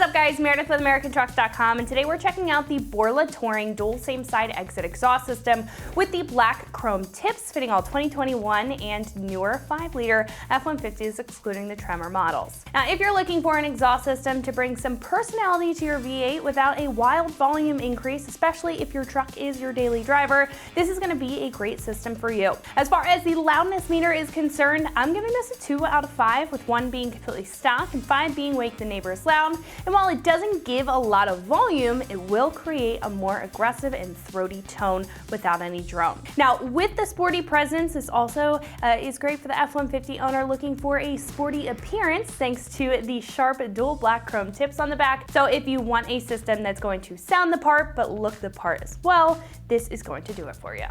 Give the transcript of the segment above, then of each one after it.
up guys, Meredith with AmericanTrucks.com, and today we're checking out the Borla Touring dual same side exit exhaust system with the black chrome tips fitting all 2021 and newer 5-liter F-150s excluding the Tremor models. Now if you're looking for an exhaust system to bring some personality to your V8 without a wild volume increase, especially if your truck is your daily driver, this is going to be a great system for you. As far as the loudness meter is concerned, I'm giving this a 2 out of 5, with 1 being completely stock and 5 being wake the neighbors loud. And while it doesn't give a lot of volume, it will create a more aggressive and throaty tone without any drone. Now with the sporty presence, this also is great for the F-150 owner looking for a sporty appearance thanks to the sharp dual black chrome tips on the back. So if you want a system that's going to sound the part but look the part as well, this is going to do it for you.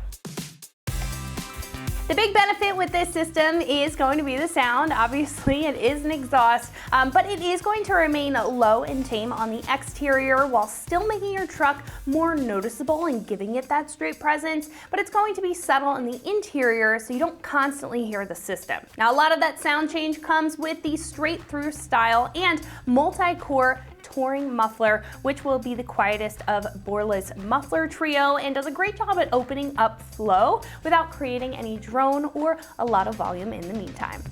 The big benefit with this system is going to be the sound. Obviously, it is an exhaust, but it is going to remain low and tame on the exterior while still making your truck more noticeable and giving it that street presence, but it's going to be subtle in the interior so you don't constantly hear the system. Now, a lot of that sound change comes with the straight-through style and multi-core Touring muffler, which will be the quietest of Borla's muffler trio and does a great job at opening up flow without creating any drone or a lot of volume in the meantime.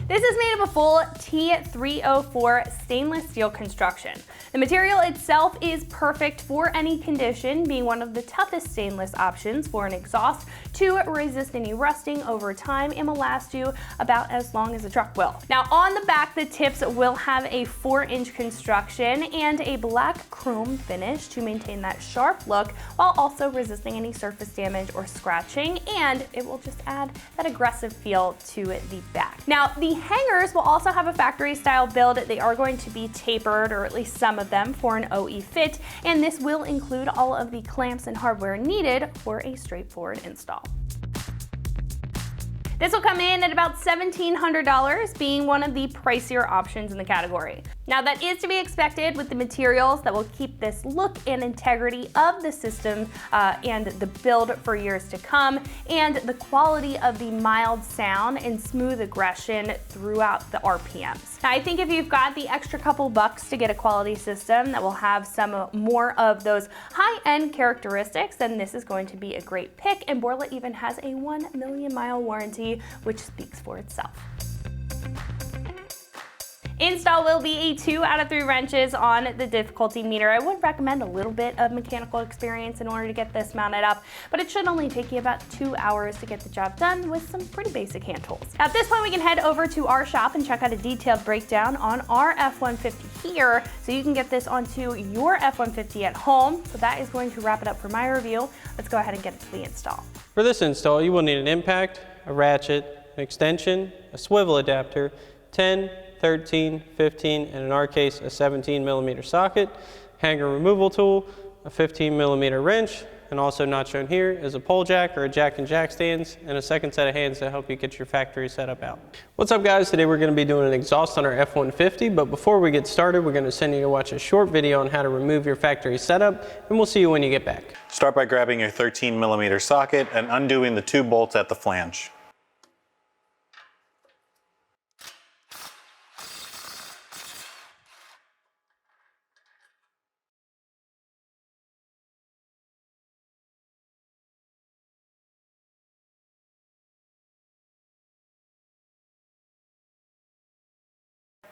This is made of a full T304 stainless steel construction. The material itself is perfect for any condition, being one of the toughest stainless options for an exhaust to resist any rusting over time and will last you about as long as the truck will. Now on the back, the tips will have a 4-inch construction and a black chrome finish to maintain that sharp look while also resisting any surface damage or scratching, and it will just add that aggressive feel to the back. Now the hangers will also have a factory style build. They are going to be tapered, or at least some of them, for an OE fit, and this will include all of the clamps and hardware needed for a straightforward install. This will come in at about $1,700, being one of the pricier options in the category. Now that is to be expected with the materials that will keep this look and integrity of the system and the build for years to come, and the quality of the mild sound and smooth aggression throughout the RPMs. Now I think if you've got the extra couple bucks to get a quality system that will have some more of those high-end characteristics, then this is going to be a great pick, and Borla even has a 1 million mile warranty, which speaks for itself. Install will be a 2 out of 3 wrenches on the difficulty meter. I would recommend a little bit of mechanical experience in order to get this mounted up, but it should only take you about 2 hours to get the job done with some pretty basic hand tools. Now, at this point, we can head over to our shop and check out a detailed breakdown on our F-150 here, so you can get this onto your F-150 at home. So that is going to wrap it up for my review. Let's go ahead and get to the install. For this install, you will need an impact, a ratchet, an extension, a swivel adapter, 10, 13, 15, and in our case, a 17mm socket, hanger removal tool, a 15mm wrench, and also not shown here is a pole jack or a jack and jack stands, and a second set of hands to help you get your factory setup out. What's up guys? Today we're going to be doing an exhaust on our F-150, but before we get started, we're going to send you to watch a short video on how to remove your factory setup, and we'll see you when you get back. Start by grabbing your 13mm socket and undoing the 2 bolts at the flange.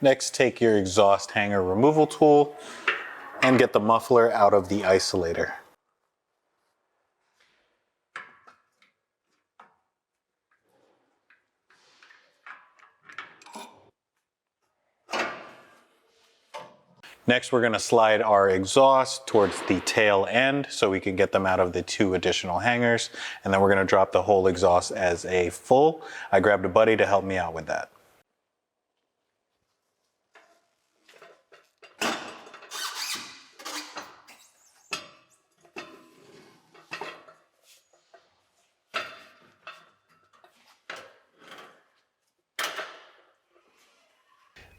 Next, take your exhaust hanger removal tool and get the muffler out of the isolator. Next, we're going to slide our exhaust towards the tail end so we can get them out of the 2 additional hangers, and then we're going to drop the whole exhaust as a full. I grabbed a buddy to help me out with that.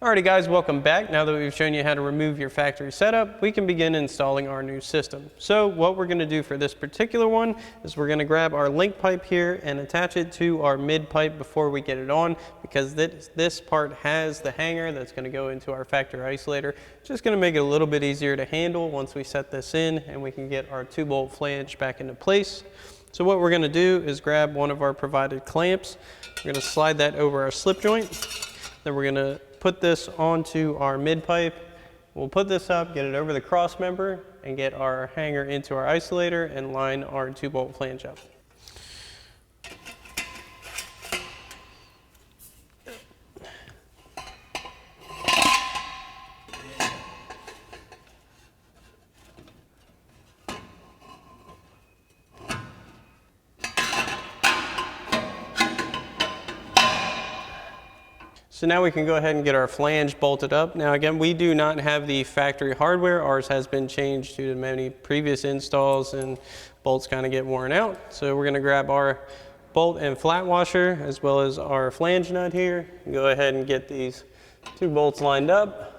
Alrighty guys, welcome back. Now that we've shown you how to remove your factory setup, we can begin installing our new system. So what we're going to do for this particular one is we're going to grab our link pipe here and attach it to our mid pipe before we get it on, because this part has the hanger that's going to go into our factory isolator. Just going to make it a little bit easier to handle once we set this in and we can get our 2-bolt flange back into place. So what we're going to do is grab one of our provided clamps. We're going to slide that over our slip joint. Then we're going to put this onto our mid pipe. We'll put this up, get it over the cross member, and get our hanger into our isolator and line our 2-bolt flange up. So now we can go ahead and get our flange bolted up. Now again, we do not have the factory hardware. Ours has been changed due to many previous installs and bolts kind of get worn out. So we're going to grab our bolt and flat washer as well as our flange nut here. Go ahead and get these 2 bolts lined up.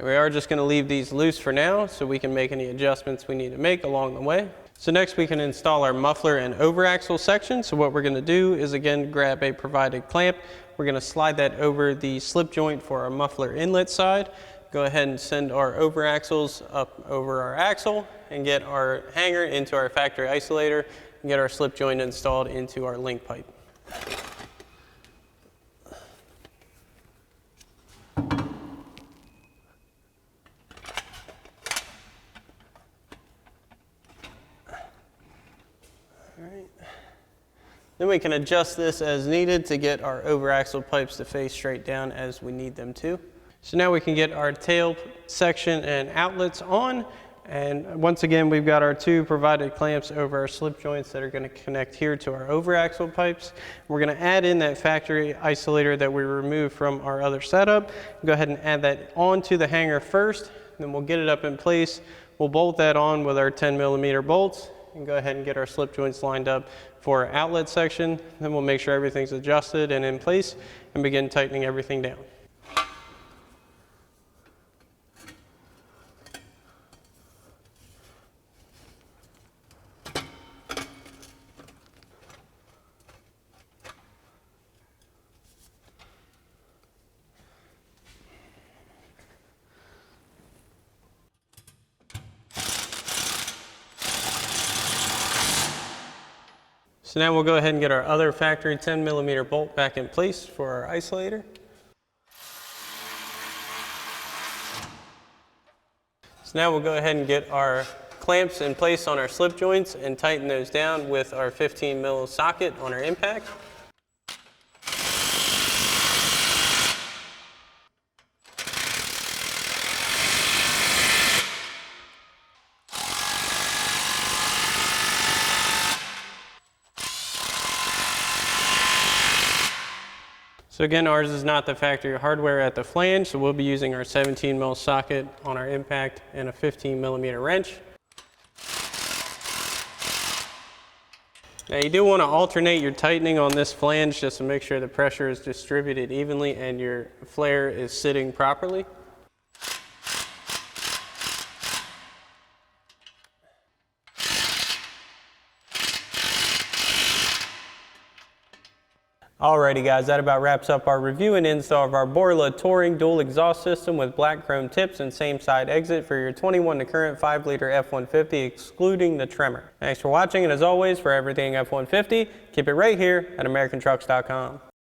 We are just going to leave these loose for now so we can make any adjustments we need to make along the way. So next we can install our muffler and overaxle section. So what we're going to do is again grab a provided clamp. We're going to slide that over the slip joint for our muffler inlet side. Go ahead and send our overaxles up over our axle and get our hanger into our factory isolator and get our slip joint installed into our link pipe. Then we can adjust this as needed to get our overaxle pipes to face straight down as we need them to. So now we can get our tail section and outlets on. And once again, we've got our 2 provided clamps over our slip joints that are going to connect here to our overaxle pipes. We're going to add in that factory isolator that we removed from our other setup. Go ahead and add that onto the hanger first. Then we'll get it up in place. We'll bolt that on with our 10mm bolts and go ahead and get our slip joints lined up for our outlet section. Then we'll make sure everything's adjusted and in place and begin tightening everything down. So now we'll go ahead and get our other factory 10mm bolt back in place for our isolator. So now we'll go ahead and get our clamps in place on our slip joints and tighten those down with our 15mm socket on our impact. So again, ours is not the factory hardware at the flange, so we'll be using our 17mm socket on our impact and a 15mm wrench. Now you do want to alternate your tightening on this flange just to make sure the pressure is distributed evenly and your flare is sitting properly. Alrighty guys, that about wraps up our review and install of our Borla Touring dual exhaust system with black chrome tips and same side exit for your 21 to current 5-liter F-150 excluding the tremor. Thanks for watching, and as always, for everything F-150, keep it right here at AmericanTrucks.com.